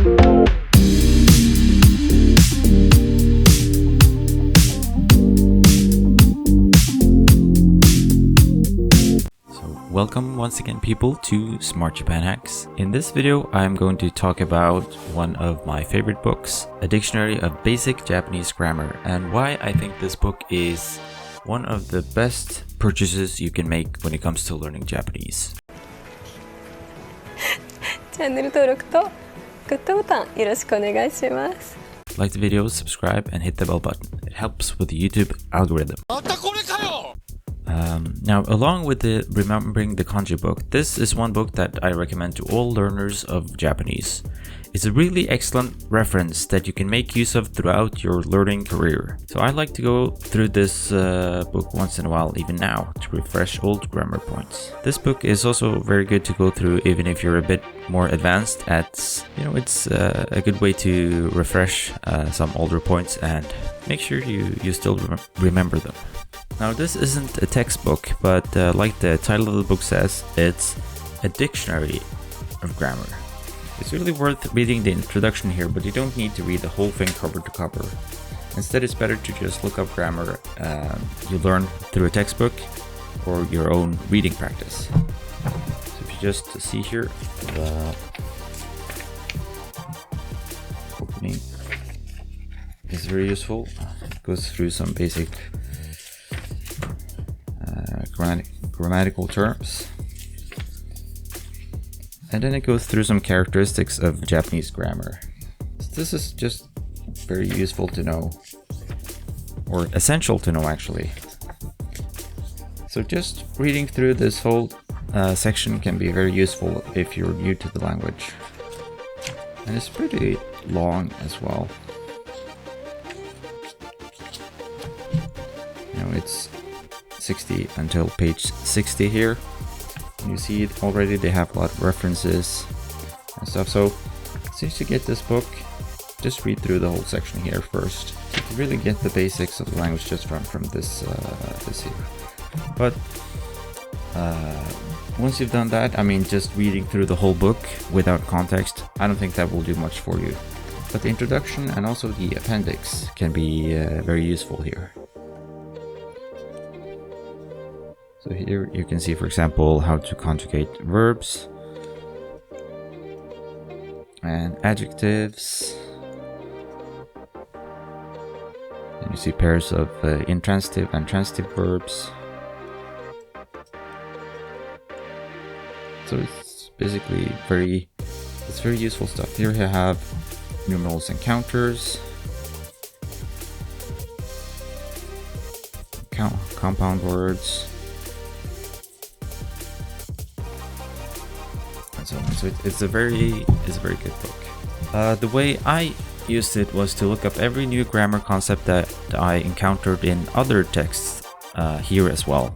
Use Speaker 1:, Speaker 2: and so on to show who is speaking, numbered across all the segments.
Speaker 1: Welcome once again people to Smart Japan Hacks. In this video I'm going to talk about one of my favorite books, A Dictionary of Basic Japanese Grammar, and why I think this book is one of the best purchases you can make when it comes to learning Japanese.
Speaker 2: チャンネル登録とグッドボタンよろしくお願いします。
Speaker 1: Like the video, subscribe and hit the bell button. It helps with the YouTube algorithm. Now, along with the Remembering the Kanji book, this is one book that I recommend to all learners of Japanese. It's a really excellent reference that you can make use of throughout your learning career. So I like to go through this book once in a while, even now, to refresh old grammar points. This book is also very good to go through even if you're a bit more advanced at, it's a good way to refresh some older points and make sure you still remember them. Now this isn't a textbook, but like the title of the book says, it's a dictionary of grammar. It's really worth reading the introduction here, but you don't need to read the whole thing cover to cover. Instead, it's better to just look up grammar you learn through a textbook or your own reading practice. So if you just see here, the opening is very useful. It goes through some basic grammatical terms. And then it goes through some characteristics of Japanese grammar. This is just very useful to know, or essential to know actually. So just reading through this whole section can be very useful if you're new to the language. And it's pretty long as well. It's 60 until page 60 here. You see it already, they have a lot of references and stuff. So since you get this book, just read through the whole section here first. So you can really get the basics of the language just from this here. But once you've done that, just reading through the whole book without context, I don't think that will do much for you. But the introduction and also the appendix can be very useful here. So here you can see, for example, how to conjugate verbs and adjectives. And you see pairs of intransitive and transitive verbs. So it's basically very useful stuff. Here you have numerals and counters, compound words. So it's a very good book. The way I used it was to look up every new grammar concept that I encountered in other texts here as well.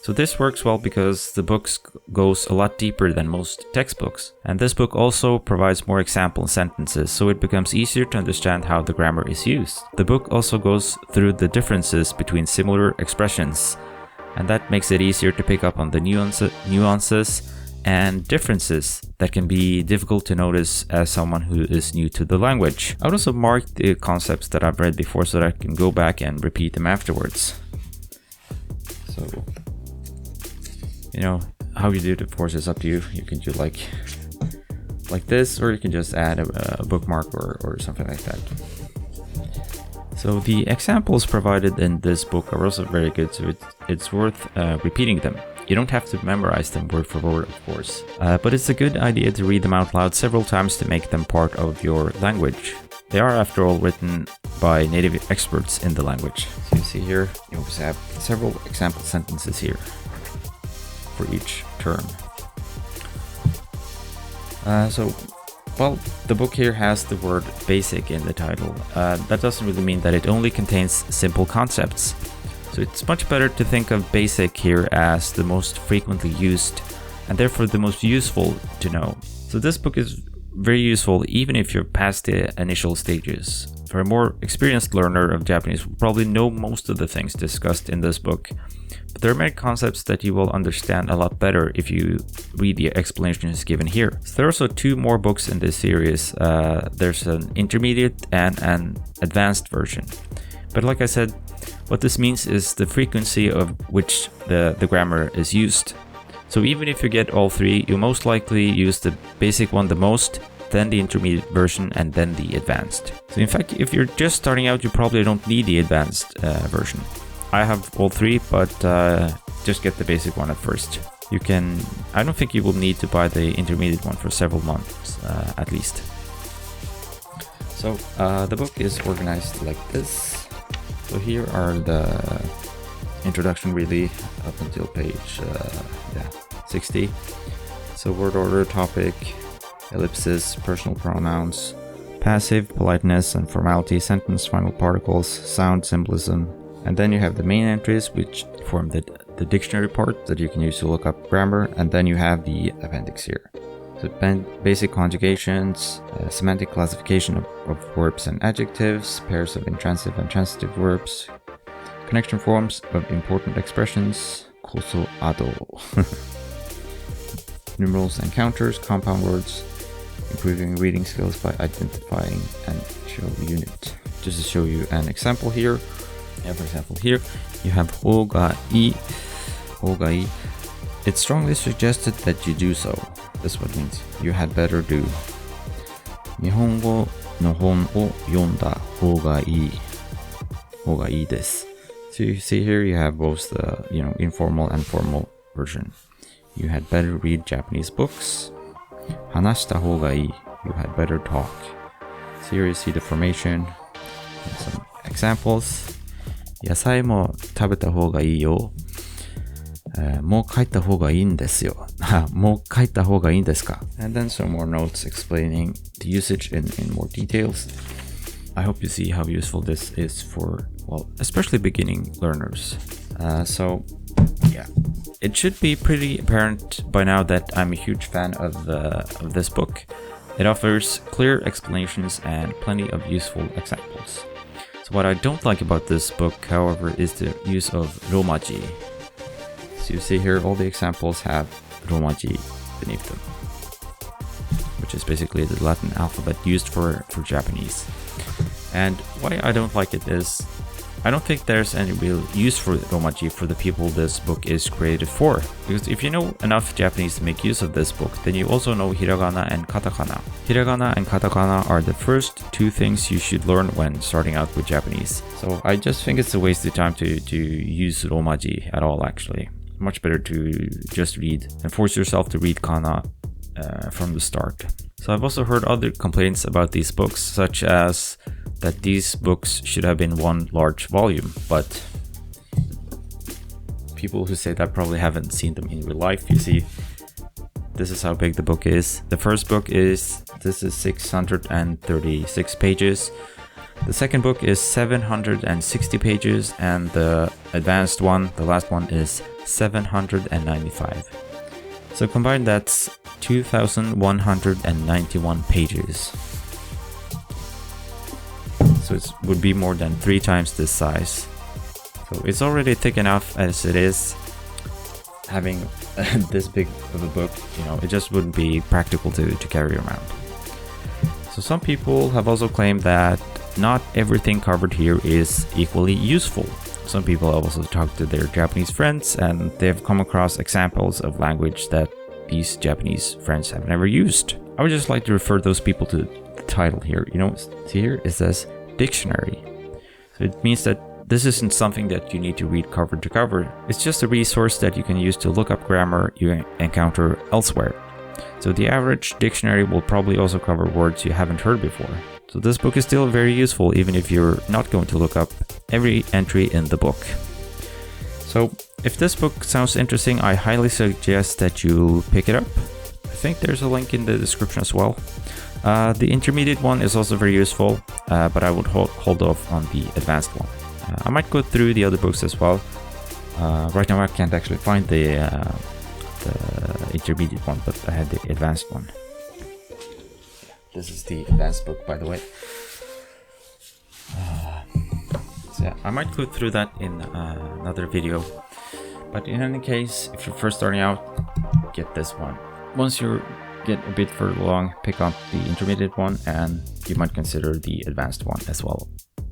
Speaker 1: So this works well because the book goes a lot deeper than most textbooks. And this book also provides more example sentences, so it becomes easier to understand how the grammar is used. The book also goes through the differences between similar expressions, and that makes it easier to pick up on the nuances and differences that can be difficult to notice as someone who is new to the language. I would also mark the concepts that I've read before so that I can go back and repeat them afterwards. So, how you do it, of course, is up to you. You can do like this, or you can just add a bookmark or something like that. So the examples provided in this book are also very good, so it's worth repeating them. You don't have to memorize them word for word, of course, but it's a good idea to read them out loud several times to make them part of your language. They are, after all, written by native experts in the language. So you see here, you always have several example sentences here for each term. Well, the book here has the word basic in the title. That doesn't really mean that it only contains simple concepts. So it's much better to think of basic here as the most frequently used and therefore the most useful to know. So this book is very useful even if you're past the initial stages. For a more experienced learner of Japanese, will probably know most of the things discussed in this book, but there are many concepts that you will understand a lot better if you read the explanations given here. So there are also 2 more books in this series. There's an intermediate and an advanced version. But like I said, what this means is the frequency of which the grammar is used. So even if you get all 3, you most likely use the basic one the most, then the intermediate version, and then the advanced. So in fact, if you're just starting out, you probably don't need the advanced version. I have all 3, but just get the basic one at first. I don't think you will need to buy the intermediate one for several months at least. So the book is organized like this. So here are the introduction really up until page 60. So word order, topic, ellipsis, personal pronouns, passive, politeness and formality, sentence, final particles, sound, symbolism. And then you have the main entries, which form the dictionary part that you can use to look up grammar. And then you have the appendix here. So basic conjugations, semantic classification of verbs and adjectives, pairs of intransitive and transitive verbs, connection forms of important expressions, koso ado, numerals and counters, compound words, improving reading skills by identifying and show unit. Just to show you an example here. For example, here you have hogai. It's strongly suggested that you do so. This is what it means. You had better do. 日本語の本を読んだ方がいいです. So you see here you have both the informal and formal version. You had better read Japanese books. 話した方がいい. You had better talk. So here you see the formation and some examples. 野菜も食べた方がいいよ. もう書いた方がいいんですよ。もう書いた方がいいんですか? And then some more notes explaining the usage in more details. I hope you see how useful this is for, especially beginning learners. So yeah, it should be pretty apparent by now that I'm a huge fan of this book. It offers clear explanations and plenty of useful examples. So what I don't like about this book, however, is the use of romaji. So you see here, all the examples have romaji beneath them, which is basically the Latin alphabet used for Japanese. And why I don't like it is, I don't think there's any real use for romaji for the people this book is created for. Because if you know enough Japanese to make use of this book, then you also know hiragana and katakana. Hiragana and katakana are the first 2 things you should learn when starting out with Japanese. So I just think it's a waste of time to use romaji at all, actually. Much better to just read and force yourself to read kana from the start. So I've also heard other complaints about these books, such as that these books should have been one large volume, but people who say that probably haven't seen them in real life. You see, this is how big the book is. The first book is 636 pages. The second book is 760 pages, and the advanced one, the last one, is 795. So combined, that's 2,191 pages. So it would be more than 3 times this size. So it's already thick enough as it is. Having this big of a book, it just wouldn't be practical to carry around. So some people have also claimed that not everything covered here is equally useful. Some people have also talked to their Japanese friends, and they've come across examples of language that these Japanese friends have never used. I would just like to refer those people to the title here. See here, it says dictionary. So it means that this isn't something that you need to read cover to cover. It's just a resource that you can use to look up grammar you encounter elsewhere. So the average dictionary will probably also cover words you haven't heard before. So this book is still very useful even if you're not going to look up every entry in the book. So if this book sounds interesting, I highly suggest that you pick it up. I think there's a link in the description as well. The intermediate one is also very useful, but I would hold off on the advanced one. I might go through the other books as well. Right now I can't actually find the intermediate one, but I had the advanced one. This is the advanced book, by the way. So yeah, I might go through that in another video. But in any case, if you're first starting out, get this one. Once you get a bit further along, pick up the intermediate one, and you might consider the advanced one as well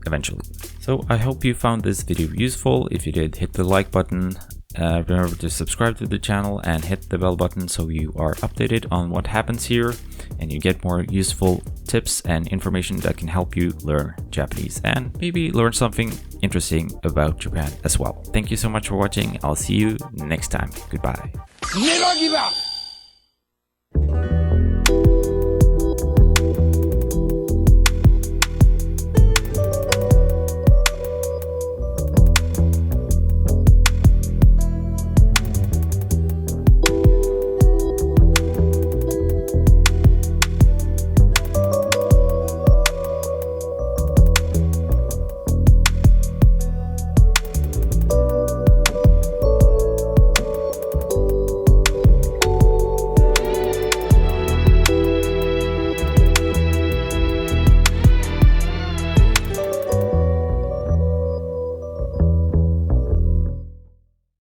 Speaker 1: eventually. So I hope you found this video useful. If you did, hit the like button. Remember to subscribe to the channel and hit the bell button so you are updated on what happens here and you get more useful tips and information that can help you learn Japanese and maybe learn something interesting about Japan as well. Thank you so much for watching. I'll see you next time. Goodbye.
Speaker 3: Never give up!